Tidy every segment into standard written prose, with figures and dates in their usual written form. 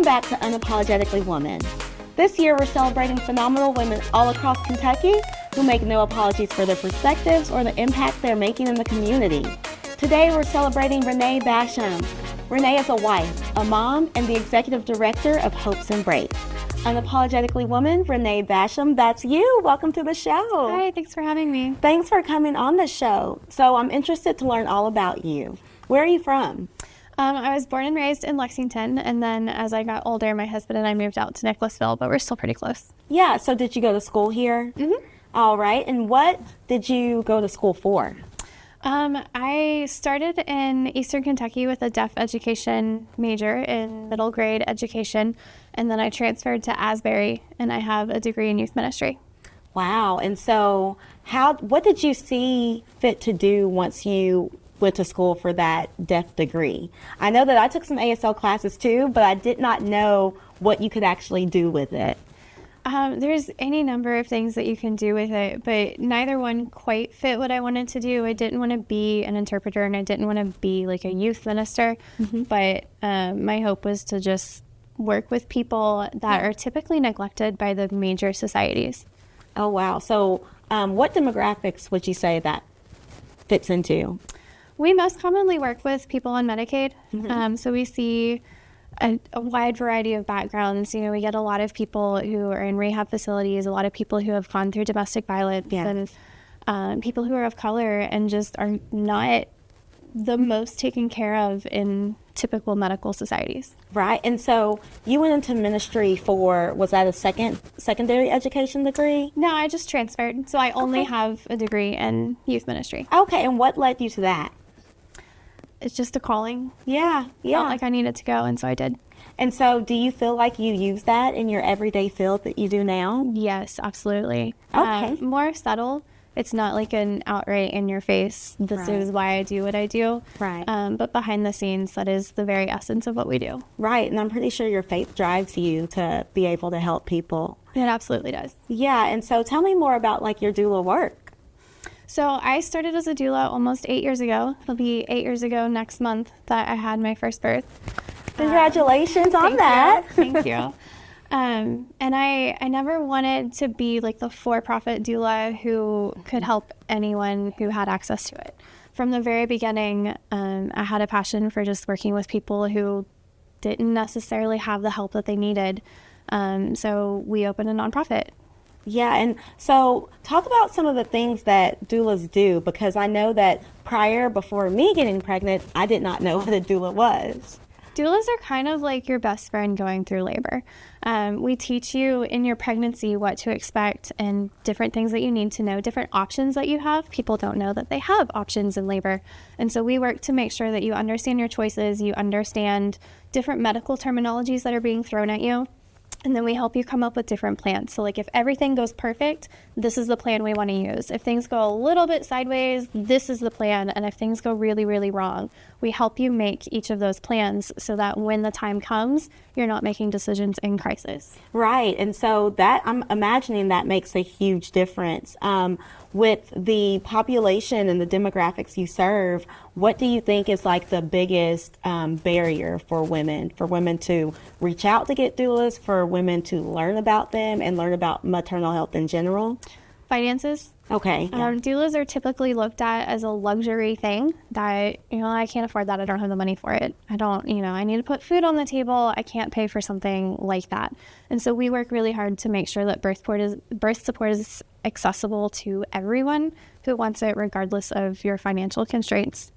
back to Unapologetically Woman. This year, we're celebrating phenomenal women all across Kentucky who make no apologies for their perspectives or the impact they're making in the community. Today, we're celebrating Renee Basham. Renee is a wife, a mom, and the executive director of Hope's Embrace. Unapologetically Woman, Renee Basham, that's you. Welcome to the show. Hi, thanks for having me. Thanks for coming on the show. So I'm interested to learn all about you. Where are you from? I was born and raised in Lexington, and then as I got older, my husband and I moved out to Nicholasville, but we're still pretty close. Yeah, so did you go to school here? Mm-hmm. All right, and what did you go to school for? I started in Eastern Kentucky with a deaf education major in middle grade education, and then I transferred to Asbury, and I have a degree in youth ministry. Wow, and so what did you see fit to do once you went to school for that deaf degree? I know that I took some ASL classes too, but I did not know what you could actually do with it. There's any number of things that you can do with it, but neither one quite fit what I wanted to do. I didn't want to be an interpreter, and I didn't want to be like a youth minister, but my hope was to just work with people that are typically neglected by the major societies. Oh, wow. So what demographics would you say that fits into? We most commonly work with people on Medicaid, so we see a wide variety of backgrounds. You know, we get a lot of people who are in rehab facilities, a lot of people who have gone through domestic violence, and people who are of color and just are not the most taken care of in typical medical societies. Right, and so you went into ministry was that a secondary education degree? No, I just transferred, so I only have a degree in youth ministry. Okay, and what led you to that? It's just a calling. Yeah. Felt like I needed to go, and so I did. And so do you feel like you use that in your everyday field that you do now? Yes, absolutely. Okay. More subtle. It's not like an outright in your face, this is why I do what I do. Right. But behind the scenes, that is the very essence of what we do. Right, and I'm pretty sure your faith drives you to be able to help people. It absolutely does. Yeah, and so tell me more about like your doula work. So I started as a doula almost 8 years ago. It'll be 8 years ago next month that I had my first birth. Congratulations on that. Thank you. And I never wanted to be like the for-profit doula who could help anyone who had access to it. From the very beginning, I had a passion for just working with people who didn't necessarily have the help that they needed. So we opened a nonprofit. Yeah, and so talk about some of the things that doulas do, because I know that before me getting pregnant, I did not know what a doula was. Doulas are kind of like your best friend going through labor. We teach you in your pregnancy what to expect and different things that you need to know, different options that you have. People don't know that they have options in labor. And so we work to make sure that you understand your choices, you understand different medical terminologies that are being thrown at you. And then we help you come up with different plans. So like if everything goes perfect, this is the plan we want to use. If things go a little bit sideways, this is the plan. And if things go really, really wrong, we help you make each of those plans so that when the time comes, you're not making decisions in crisis. Right. And so that, I'm imagining that makes a huge difference. With the population and the demographics you serve, what do you think is like the biggest barrier for women to reach out to get doulas, for women to learn about them and learn about maternal health in general? Finances. Okay. Yeah. Doulas are typically looked at as a luxury thing that, I can't afford that. I don't have the money for it. I need to put food on the table. I can't pay for something like that. And so we work really hard to make sure that birth support is accessible to everyone who wants it, regardless of your financial constraints.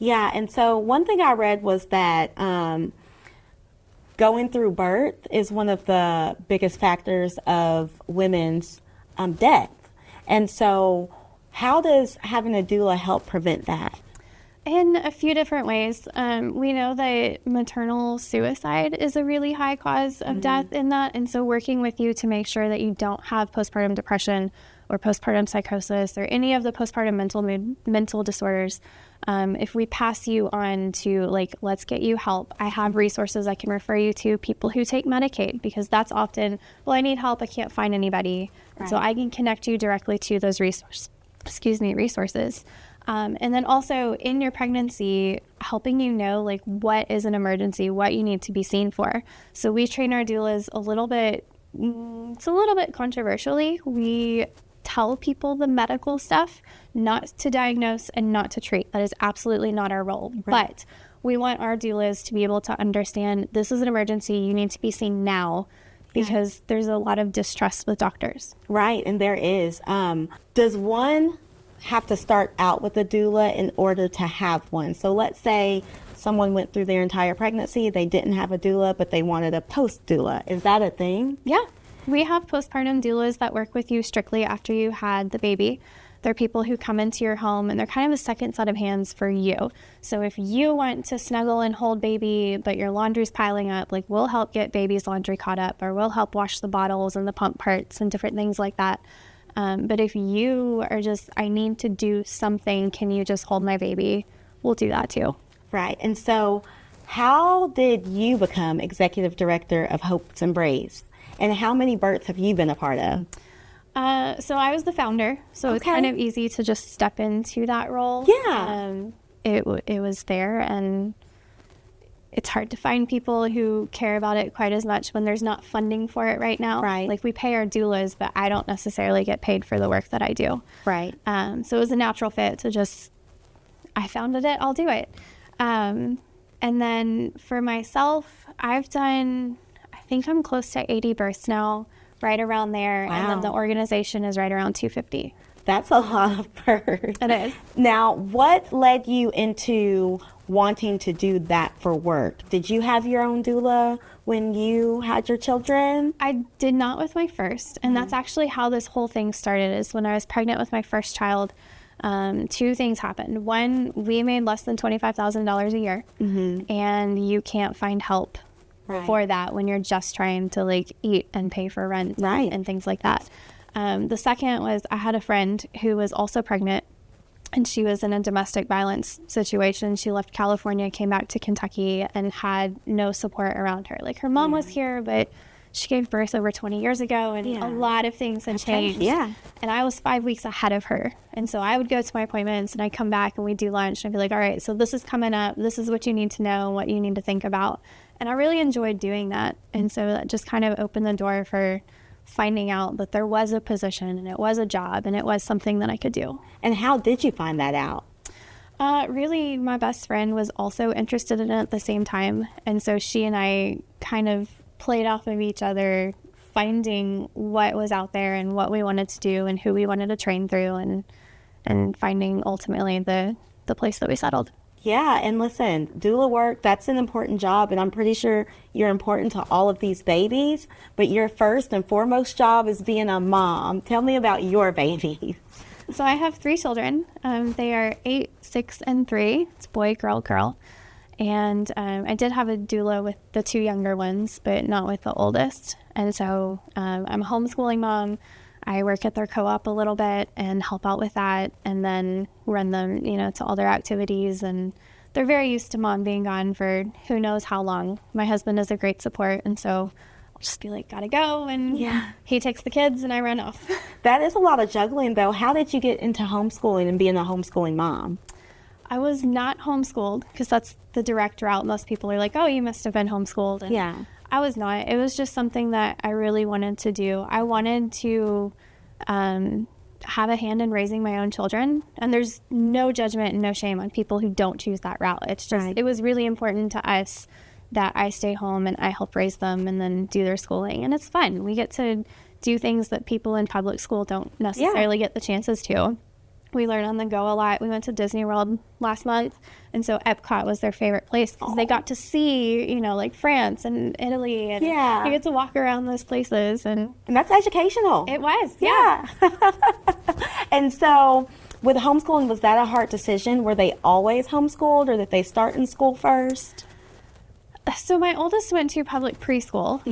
Yeah. And so one thing I read was that going through birth is one of the biggest factors of women's death. And so how does having a doula help prevent that? In a few different ways. We know that maternal suicide is a really high cause of death in that. And so working with you to make sure that you don't have postpartum depression or postpartum psychosis or any of the postpartum mental disorders, if we pass you on to let's get you help, I have resources I can refer you to, people who take Medicaid, because that's often, I need help, I can't find anybody. Right. So I can connect you directly to those resources. And then also in your pregnancy, helping you know like what is an emergency, what you need to be seen for. So we train our doulas a little bit, it's a little bit controversially. We tell people the medical stuff, not to diagnose and not to treat. That is absolutely not our role. Right. But we want our doulas to be able to understand this is an emergency. You need to be seen now, because there's a lot of distrust with doctors. Right, and there is. Does one have to start out with a doula in order to have one? So let's say someone went through their entire pregnancy, they didn't have a doula, but they wanted a post doula. Is that a thing? Yeah. We have postpartum doulas that work with you strictly after you had the baby. They're people who come into your home and they're kind of a second set of hands for you. So if you want to snuggle and hold baby, but your laundry's piling up, like we'll help get baby's laundry caught up, or we'll help wash the bottles and the pump parts and different things like that. But if you are just, I need to do something, can you just hold my baby? We'll do that too. Right. And so how did you become executive director of Hope's Embrace? And how many births have you been a part of? So I was the founder, so it's kind of easy to just step into that role. Yeah. It was there, and it's hard to find people who care about it quite as much when there's not funding for it right now. Right. Like we pay our doulas, but I don't necessarily get paid for the work that I do. Right. So it was a natural fit to just, I founded it, I'll do it. And then for myself, I've done, I think I'm close to 80 births now, right around there. Wow. And then the organization is right around 250. That's a lot of births. It is. Now, what led you into wanting to do that for work? Did you have your own doula when you had your children? I did not with my first, and that's actually how this whole thing started. Is when I was pregnant with my first child, two things happened. One, we made less than $25,000 a year, and you can't find help for that when you're just trying to like eat and pay for rent and things like that. The second was I had a friend who was also pregnant, and she was in a domestic violence situation. She left California, came back to Kentucky, and had no support around her. Like her mom was here, but she gave birth over 20 years ago, and a lot of things had changed. Yeah. And I was 5 weeks ahead of her. And so I would go to my appointments, and I'd come back, and we'd do lunch, and I'd be like, all right, so this is coming up. This is what you need to know, what you need to think about. And I really enjoyed doing that. And so that just kind of opened the door for finding out that there was a position, and it was a job, and it was something that I could do. And how did you find that out? Really, my best friend was also interested in it at the same time. And so she and I kind of played off of each other, finding what was out there and what we wanted to do and who we wanted to train through, and finding ultimately the place that we settled. Yeah, and listen, doula work, that's an important job, and I'm pretty sure you're important to all of these babies, but your first and foremost job is being a mom. Tell me about your babies. So I have 3 children. They are 8, 6, and 3. It's boy, girl, girl. And I did have a doula with the 2 younger ones, but not with the oldest. And so I'm a homeschooling mom. I work at their co-op a little bit and help out with that, and then run them, to all their activities. And they're very used to mom being gone for who knows how long. My husband is a great support, and so I'll just be like, gotta go, and he takes the kids and I run off. That is a lot of juggling, though. How did you get into homeschooling and being a homeschooling mom? I was not homeschooled, because that's the direct route. Most people are like, oh, you must have been homeschooled. And I was not. It was just something that I really wanted to do. I wanted to have a hand in raising my own children. And there's no judgment and no shame on people who don't choose that route. It's just, it was really important to us that I stay home and I help raise them and then do their schooling. And it's fun. We get to do things that people in public school don't necessarily get the chances to. We learn on the go a lot. We went to Disney World last month, and so Epcot was their favorite place because they got to see, like France and Italy, and you get to walk around those places, and that's educational. It was, And so, with homeschooling, was that a hard decision? Were they always homeschooled, or did they start in school first? So my oldest went to public preschool.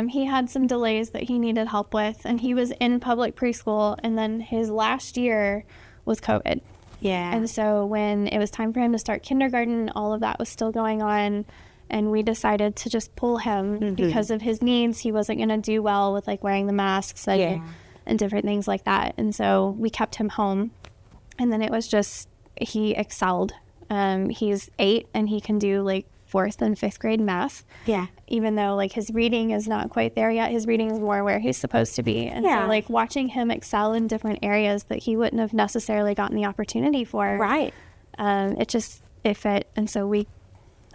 He had some delays that he needed help with, and he was in public preschool, and then his last year was COVID. And so when it was time for him to start kindergarten, all of that was still going on, and we decided to just pull him because of his needs. He wasn't going to do well with like wearing the masks and different things like that. And so we kept him home. And then it was just he excelled. He's 8 and he can do like 4th and 5th grade math. Yeah. Even though like his reading is not quite there yet, his reading is more where he's supposed to be. And so like watching him excel in different areas that he wouldn't have necessarily gotten the opportunity for. Right. It fit. And so the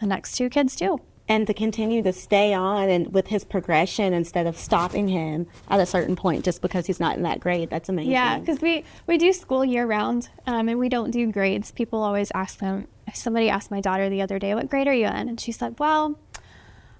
next 2 kids do. And to continue to stay on and with his progression instead of stopping him at a certain point just because he's not in that grade. That's amazing. Yeah, because we do school year round, and we don't do grades. People always ask them. Somebody asked my daughter the other day, what grade are you in? And she said, well,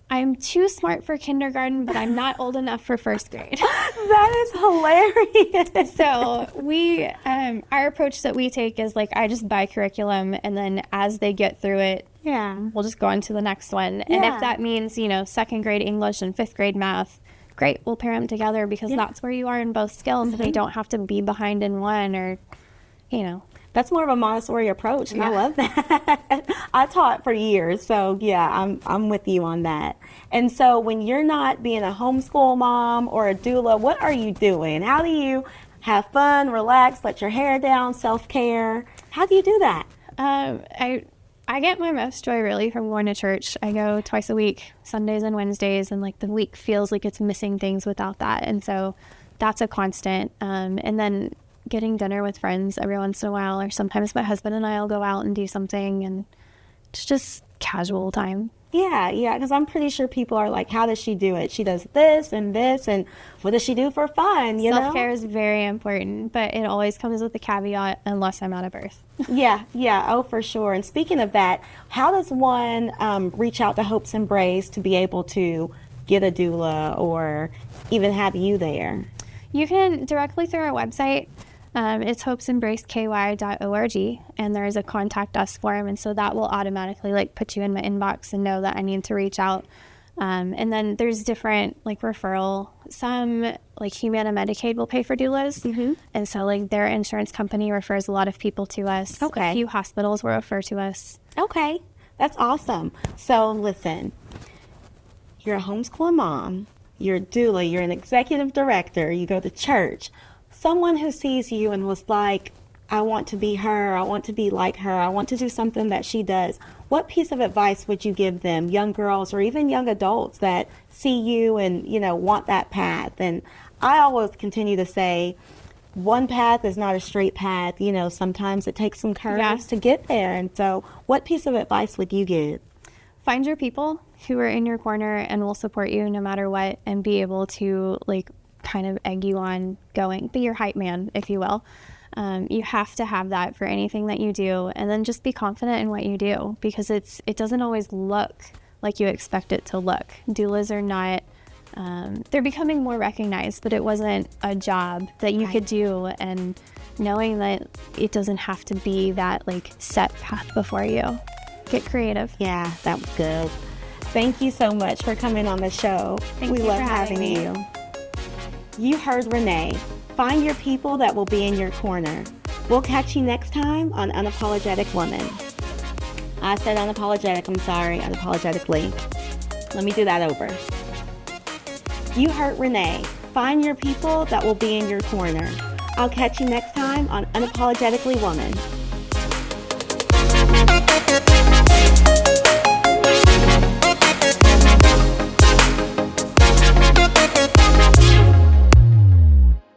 I'm too smart for kindergarten, but I'm not old enough for 1st grade. That is hilarious. So our approach that we take is like, I just buy curriculum, and then as they get through it, we'll just go on to the next one. And if that means, 2nd grade English and 5th grade math, great, we'll pair them together because that's where you are in both skills. Mm-hmm. They don't have to be behind in one or. That's more of a Montessori approach, and I love that. I taught for years, so I'm with you on that. And so when you're not being a homeschool mom or a doula, what are you doing? How do you have fun, relax, let your hair down, self-care? How do you do that? I get my most joy really from going to church. I go twice a week, Sundays and Wednesdays, and like the week feels like it's missing things without that. And so that's a constant. And then getting dinner with friends every once in a while, or sometimes my husband and I will go out and do something, and it's just casual time. Yeah, because I'm pretty sure people are like, how does she do it? She does this, and what does she do for fun, Self-care is very important, but it always comes with a caveat, unless I'm out of birth. Yeah, oh, for sure. And speaking of that, how does one reach out to Hope's Embrace to be able to get a doula or even have you there? You can directly through our website. It's hopesembraceky.org, and there's a contact us form, and so that will automatically like put you in my inbox and know that I need to reach out. And then there's different like referral. Some like Humana Medicaid will pay for doulas, and so like their insurance company refers a lot of people to us. Okay. A few hospitals will refer to us. Okay, that's awesome. So listen, you're a homeschooling mom, you're a doula, you're an executive director, you go to church. Someone who sees you and was like, I want to be her, I want to be like her, I want to do something that she does. What piece of advice would you give them, young girls or even young adults that see you and, want that path? And I always continue to say, one path is not a straight path. Sometimes it takes some courage to get there. And so what piece of advice would you give? Find your people who are in your corner and will support you no matter what, and be able to kind of egg you on going. Be your hype man, if you will. You have to have that for anything that you do, and then just be confident in what you do, because it doesn't always look like you expect it to look. Doulas are not, they're becoming more recognized, but it wasn't a job that you could do, and knowing that it doesn't have to be that set path before you. Get creative. Yeah, that was good. Thank you so much for coming on the show. We love having you. You heard Renee. Find your people that will be in your corner. We'll catch you next time on Unapologetic Woman. I said unapologetic, I'm sorry, unapologetically. Let me do that over. You heard Renee. Find your people that will be in your corner. I'll catch you next time on Unapologetically Woman.